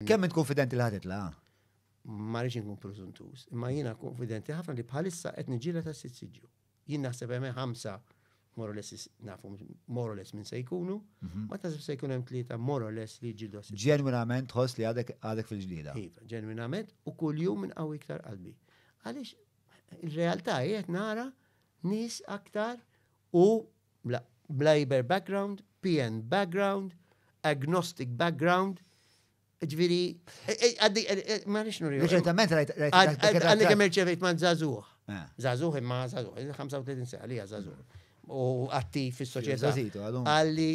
Kemm int konfidenti li ħaditla? Ma rridx nkun presuntuż, imma jiena konfidenti ħafna li bħalissa qed niġġiela tas-sissiġġju. Jien naħseb hemm 5 more or less nafu more or less minn se jkunu, ma tasib se jkun hemm 3 more or less li jġildu s-siġġju. Ġenwinament tħoss li għadek fil-ġdida. Iva, ġenwinament u kuljum minn qawwi iktar qalbi. Għaliex il-realtà qed nara nies aktar u Labour background, PN background, agnostic background, ġviri, ma nix nurri. Reċentament Għanni kemm irċevejt ma' Zazuh. Zazuh imma Zazuh, 35 sena li Zazuh. U attiv fis-soċjetà. Għalli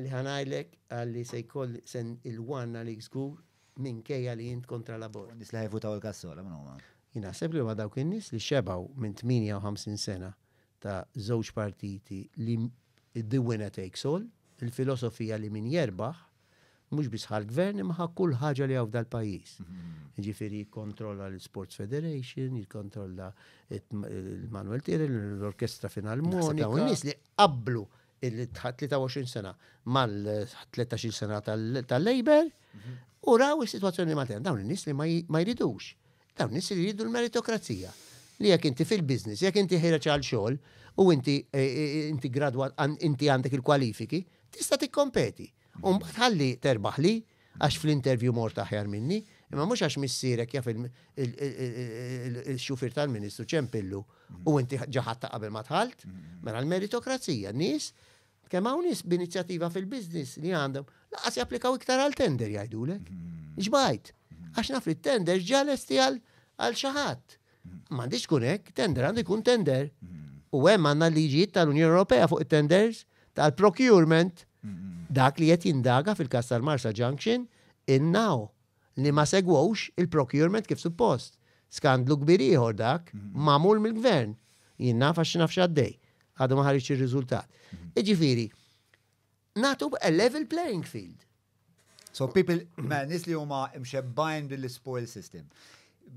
ħanajlek, għalli se jkoll sen il-wanna li żgur minkejja li jint kontra l-abort. Nis li ħajfutaw il-kassola minn huma. Jina naħseb li huma dawk in-nies li xebaw minn 58 sena ta' żewġ partiti li the winner takes all, il-filosofija li min jerbaħ mhux biss ħall-gvern imma kull ħaġa li hawn dal-pajjiż. Jiġifieri jikkontrolla l-Sports Federation, jikkontrolla il-Manuel Tiri, l-Orkestra Finalmonika, u nies li qablu il-23 sena mal-13 sena tal-Labor u raw is-sitwazzjoni mal-ten. Dawn in-nies li ma jridux. Dawn nies li jridu l-meritokrazija. Li jekk inti fil-business, jekk inti ħireġ għal xogħol u inti gradwat, inti għandek il-kwalifiki, tista' tikkompeti. Ħalli terbaħ li, għax fl-intervju mort aħjar minni, imma mhux għax missierek jaf il-xufir tal-Ministru ċempillu u inti ġaħatta qabel ma tħalt, mela l-meritokrazija, nies, kemm hawn nies b'inizjattiva fil-business li għandhom, laqas japplikaw iktar għal tender jgħidulek. Ġbajt, għax naf li t-tender ġalesti għal xi ħadd. M'għandix tkun hekk, tender għandu jkun tender. U hemm għandna liġijiet tal-Unjoni Ewropea fuq it-tenders tal-procurement dak li qed jindaga fil-każ tal-Marsa Junction innaw li ma segwux il-procurement kif suppost. Skandlu kbir ieħor dak magħmul mill-gvern. Jien naf għax naf x'għaddej. Għadu ma ħareġ ir-riżultat. Jiġifieri, nagħtu a level playing field. So people, nies li huma mxebbajn bil-spoil system.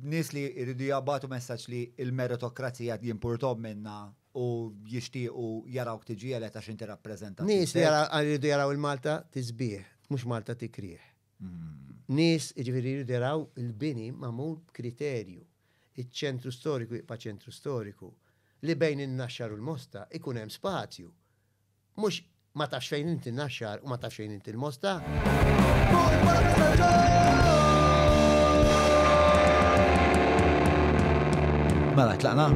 Nies li jridu jabbatu messaġġ li il-meritokrazija jimpurtom minna u jixtiequ jaraw tiġi għalet għax inti rappreżentat. Nies li jridu jaraw il-Malta tisbieħ, mhux Malta tikrieħ. Nies jiġifieri jridu jaraw il-bini magħmul kriterju. Iċ-ċentru storiku jibqa' ċentru storiku. Li bejn in-naxxar u l-mosta ikun hemm spazju. Mhux ma tafx fejn inti n-naxxar u ma tafx fejn inti l-mosta. Mela, tlaqna?